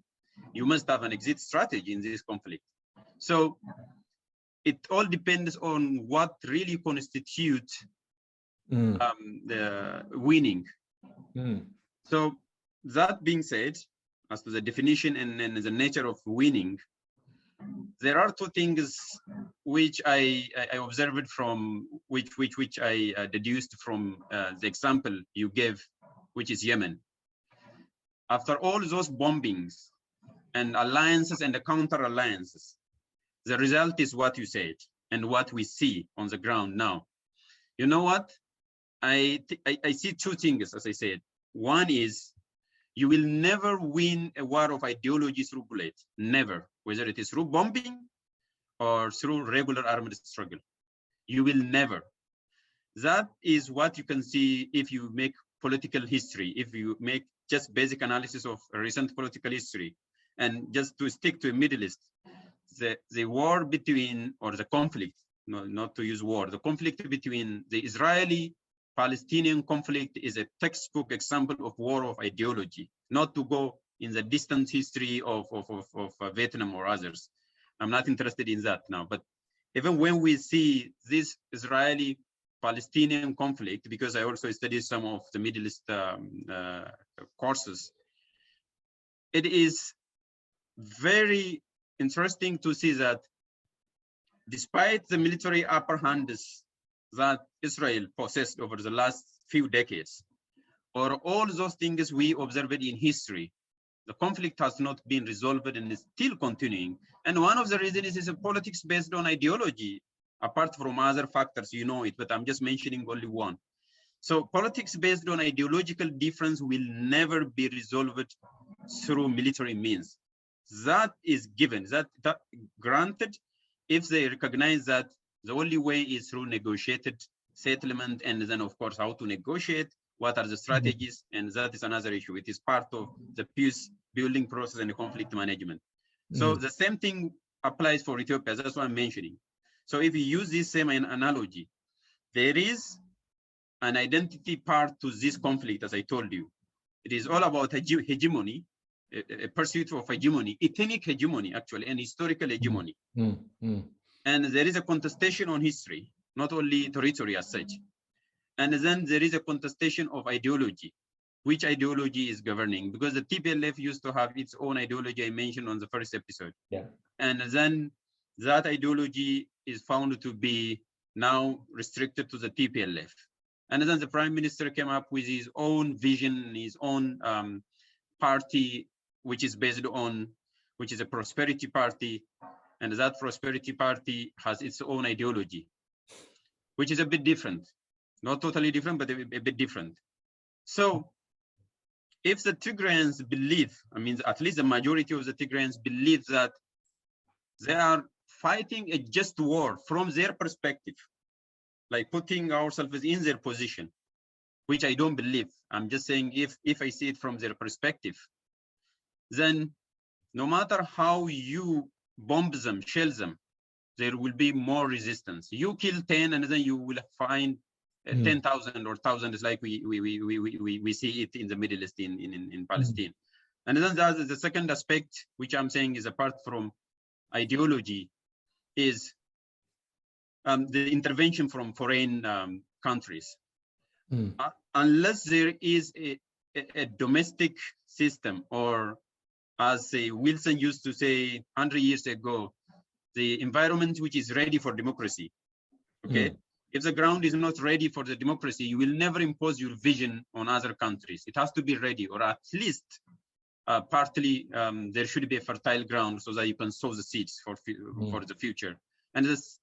you must have an exit strategy in this conflict. So it all depends on what really constitutes the winning. So that being said, as to the definition and the nature of winning, there are two things which I observed from which I deduced from the example you gave, which is Yemen. After all those bombings and alliances and the counter alliances, the result is what you said and what we see on the ground now. You know what? I see two things, as I said. One is you will never win a war of ideology through bullets, never, whether it is through bombing or through regular armed struggle. You will never. That is what you can see if you make political history, if you make just basic analysis of recent political history. And just to stick to the Middle East, the war between, or the conflict, no, not to use war, the conflict between the Israeli-Palestinian conflict is a textbook example of war of ideology, not to go in the distant history of Vietnam or others. I'm not interested in that now, but even when we see this Israeli-Palestinian conflict, because I also studied some of the Middle East courses, it is very interesting to see that despite the military upper hands that Israel possessed over the last few decades, or all those things we observed in history, the conflict has not been resolved and is still continuing. And one of the reasons is a politics based on ideology, apart from other factors, you know it, but I'm just mentioning only one. So politics based on ideological difference will never be resolved through military means. That is given, that granted, if they recognize that the only way is through negotiated settlement, and then of course how to negotiate, what are the strategies, and that is another issue. It is part of the peace building process and the conflict management. So the same thing applies for Ethiopia, that's what I'm mentioning. So if you use this same analogy, there is an identity part to this conflict, as I told you. It is all about hegemony, a pursuit of hegemony, ethnic hegemony, actually, and historical hegemony. And there is a contestation on history, not only territory as such. And then there is a contestation of ideology. Which ideology is governing? Because the TPLF used to have its own ideology I mentioned on the first episode. Yeah. And then that ideology is found to be now restricted to the TPLF. And then the prime minister came up with his own vision, his own party, which is based on, which is a prosperity party. And that prosperity party has its own ideology, which is a bit different. Not totally different, but a bit different. So if the Tigrayans believe, I mean, at least the majority of the Tigrayans believe that they are fighting a just war from their perspective, like putting ourselves in their position, which I don't believe. I'm just saying if I see it from their perspective, then no matter how you bomb them, shell them, there will be more resistance. You kill 10 and then you will find 10,000 or 1,000, like we see it in the Middle East, in Palestine. And then the second aspect, which I'm saying is apart from ideology, is the intervention from foreign countries. Unless there is a domestic system, or as Wilson used to say 100 years ago, the environment which is ready for democracy, okay? If the ground is not ready for the democracy, you will never impose your vision on other countries. It has to be ready, or at least partly there should be a fertile ground so that you can sow the seeds for the future. And this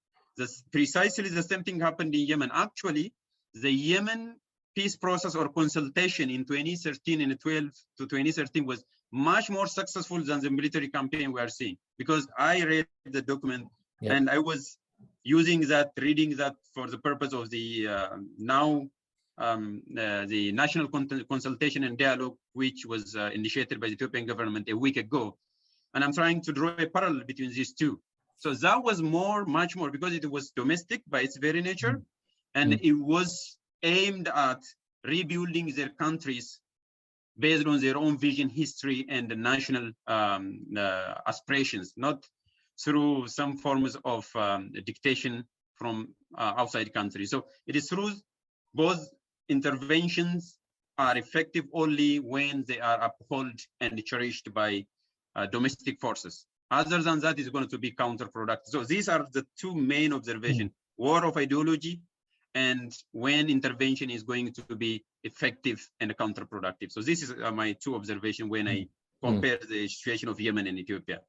precisely the same thing happened in Yemen. Actually, the Yemen peace process or consultation in 2013 and 12 to 2013 was much more successful than the military campaign we are seeing, because I read the document and I was using that, reading that for the purpose of the the national consultation and dialogue, which was initiated by the Ethiopian government a week ago. And I'm trying to draw a parallel between these two. So that was much more, because it was domestic by its very nature, and it was aimed at rebuilding their countries based on their own vision, history, and the national aspirations, not through some forms of dictation from outside countries. So it is through both interventions are effective only when they are upheld and cherished by domestic forces. Other than that, it's going to be counterproductive. So these are the two main observations: war of ideology, and when intervention is going to be effective and counterproductive. So this is my two observations when I compare the situation of Yemen and Ethiopia.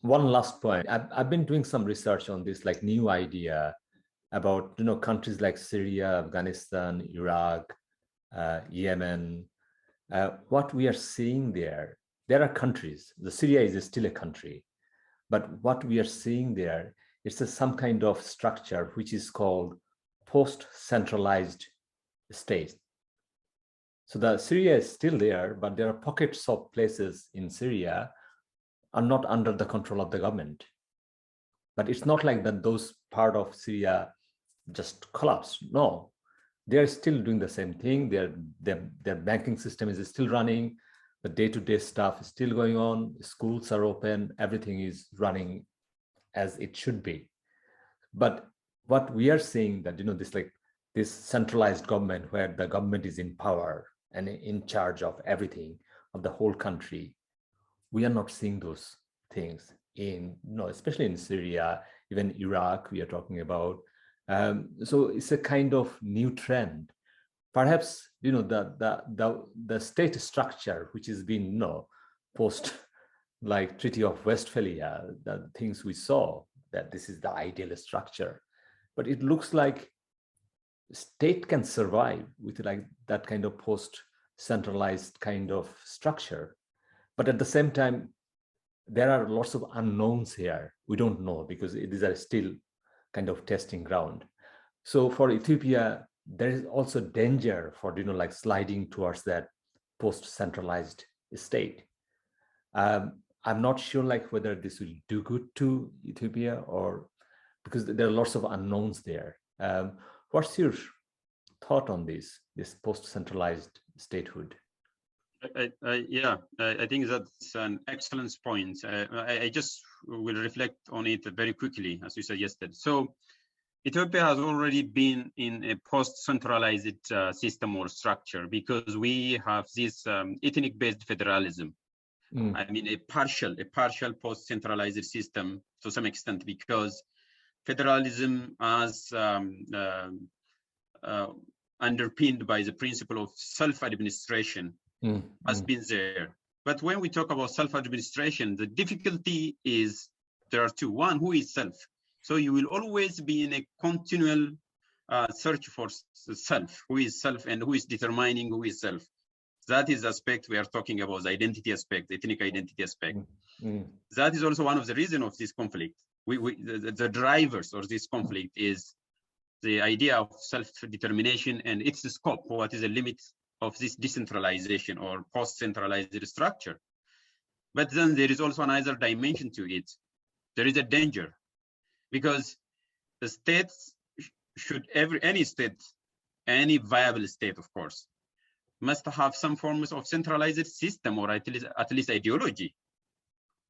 One last point. I've been doing some research on this, like new idea about, you know, countries like Syria, Afghanistan, Iraq, Yemen. What we are seeing there are countries. The Syria is still a country, but what we are seeing there is some kind of structure which is called post-centralized state. So the Syria is still there, but there are pockets of places in Syria are not under the control of the government. But it's not like that those part of Syria just collapsed. No, they're still doing the same thing. Their banking system is still running. The day-to-day stuff is still going on. Schools are open. Everything is running as it should be. But what we are seeing that, you know, this centralized government where the government is in power and in charge of everything of the whole country, we are not seeing those things in, you know, especially in Syria, even Iraq we are talking about. So it's a kind of new trend. Perhaps, you know, the state structure which has been, you know, post like Treaty of Westphalia, the things we saw, that this is the ideal structure. But it looks like state can survive with like that kind of post-centralized kind of structure. But at the same time, there are lots of unknowns here. We don't know, because these are still kind of testing ground. So for Ethiopia, there is also danger for, you know, like sliding towards that post-centralized state. I'm not sure like whether this will do good to Ethiopia, or because there are lots of unknowns there. What's your thought on this post-centralized statehood? I think that's an excellent point. I just will reflect on it very quickly, as you suggested. So Ethiopia has already been in a post-centralized system or structure, because we have this ethnic-based federalism. I mean, a partial post-centralized system to some extent, because federalism as underpinned by the principle of self-administration has been there. But when we talk about self-administration, the difficulty is there are two. One, who is self? So you will always be in a continual search for self. Who is self, and who is determining who is self? That is the aspect we are talking about, the identity aspect, the ethnic identity aspect. That is also one of the reasons of this conflict. The drivers of this conflict is the idea of self-determination and its scope. What is the limit of this decentralization or post-centralized structure? But then there is also another dimension to it. There is a danger, because the states should, any state, any viable state, of course, must have some forms of centralized system, or at least ideology,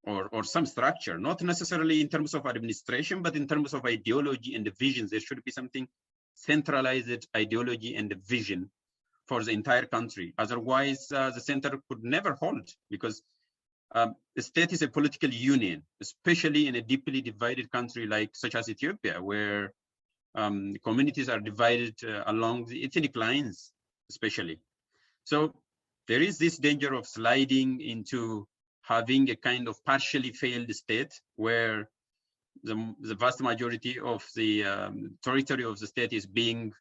or some structure, not necessarily in terms of administration, but in terms of ideology and the visions. There should be something centralized ideology and the vision for the entire country. Otherwise, the center could never hold, because the state is a political union, especially in a deeply divided country such as Ethiopia, where communities are divided along the ethnic lines, especially. So there is this danger of sliding into having a kind of partially failed state, where the vast majority of the territory of the state is being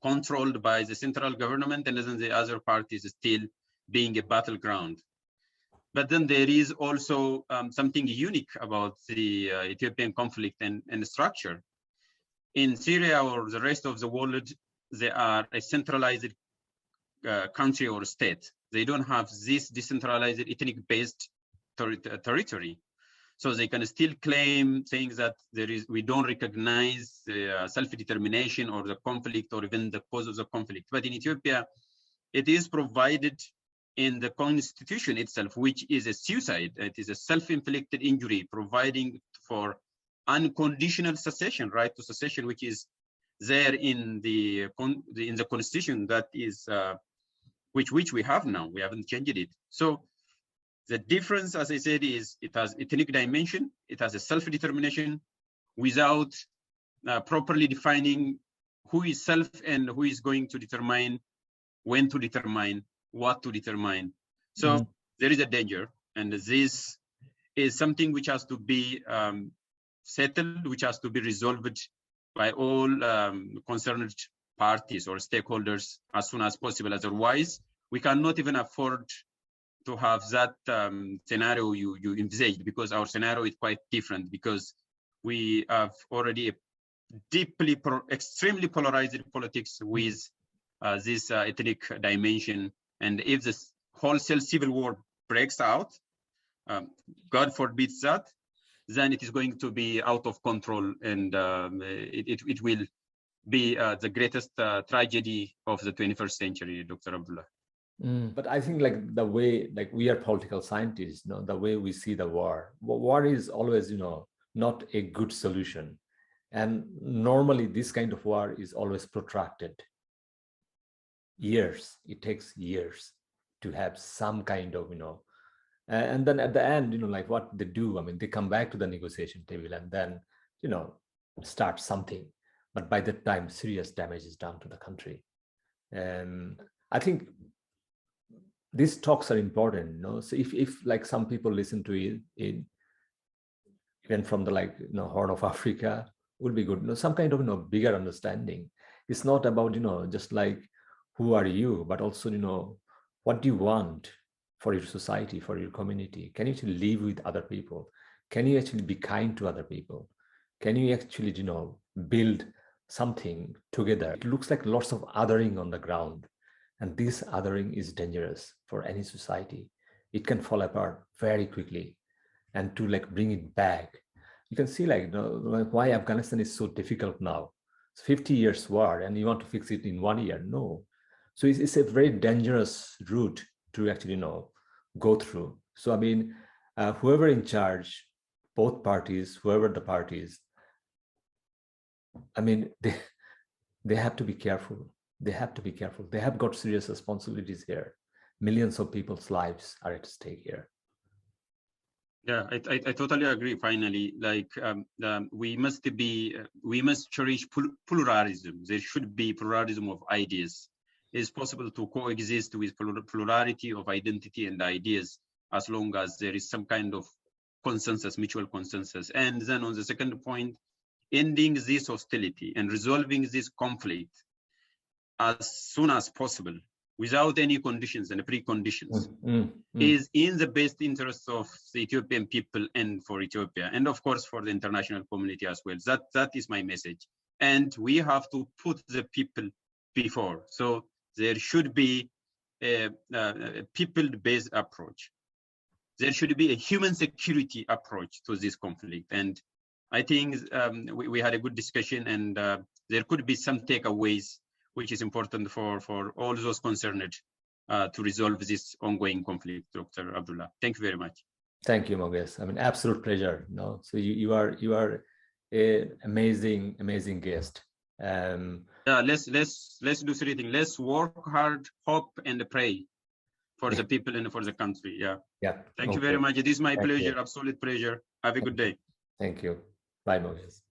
controlled by the central government, and then the other part is still being a battleground. But then there is also something unique about the Ethiopian conflict and structure. In Syria or the rest of the world, they are a centralized country or state. They don't have this decentralized ethnic-based territory. So they can still claim things that we don't recognize self-determination or the conflict or even the cause of the conflict. But in Ethiopia, it is provided in the constitution itself, which is a suicide. It is a self-inflicted injury, providing for unconditional secession, right to secession, which is there in the constitution that is which we have now. We haven't changed it. So the difference, as I said, is it has ethnic dimension. It has a self-determination without properly defining who is self and who is going to determine, when to determine, what to determine. So there is a danger, and this is something which has to be settled, which has to be resolved by all concerned parties or stakeholders as soon as possible. Otherwise, we cannot even afford to have that scenario you envisaged, because our scenario is quite different, because we have already a deeply, extremely polarized politics with this ethnic dimension. And if this wholesale civil war breaks out, God forbids that, then it is going to be out of control, and it will be the greatest tragedy of the 21st century, Dr. Abdullah. But I think the way, we are political scientists, the way we see the war is always, not a good solution. And normally this kind of war is always protracted. Years, it takes years to have some kind of, and then at the end, what they do, they come back to the negotiation table and then, start something. But by that time, serious damage is done to the country. And I think these talks are important, So if some people listen to it, even from the Horn of Africa, would be good. Some kind of bigger understanding. It's not about just who are you, but also what do you want for your society, for your community? Can you actually live with other people? Can you actually be kind to other people? Can you actually build something together? It looks like lots of othering on the ground. And this othering is dangerous for any society. It can fall apart very quickly. And to bring it back, you can see why Afghanistan is so difficult now. It's 50 years war and you want to fix it in 1 year. No. So it's a very dangerous route to actually go through. So whoever in charge, both parties, whoever the parties, they have to be careful. They have to be careful. They have got serious responsibilities here. Millions of people's lives are at stake here. Yeah, I totally agree. Finally, we must cherish pluralism. There should be pluralism of ideas. It's possible to coexist with plurality of identity and ideas as long as there is some kind of consensus, mutual consensus. And then on the second point, ending this hostility and resolving this conflict as soon as possible without any conditions and preconditions, is in the best interest of the Ethiopian people and for Ethiopia, and of course for the international community as well. That is my message. And we have to put the people before. So there should be a people-based approach. There should be a human security approach to this conflict. And I think we had a good discussion, and there could be some takeaways, which is important for all those concerned to resolve this ongoing conflict, Dr. Abdullah. Thank you very much. Thank you, Moges. I mean, absolute pleasure. No, so you are an amazing guest. Yeah, let's do 3 things. Let's work hard, hope, and pray for the people and for the country. Yeah. Yeah. Thank you very much. It is my pleasure, absolute pleasure. Have a good day. Thank you. Bye, Moges.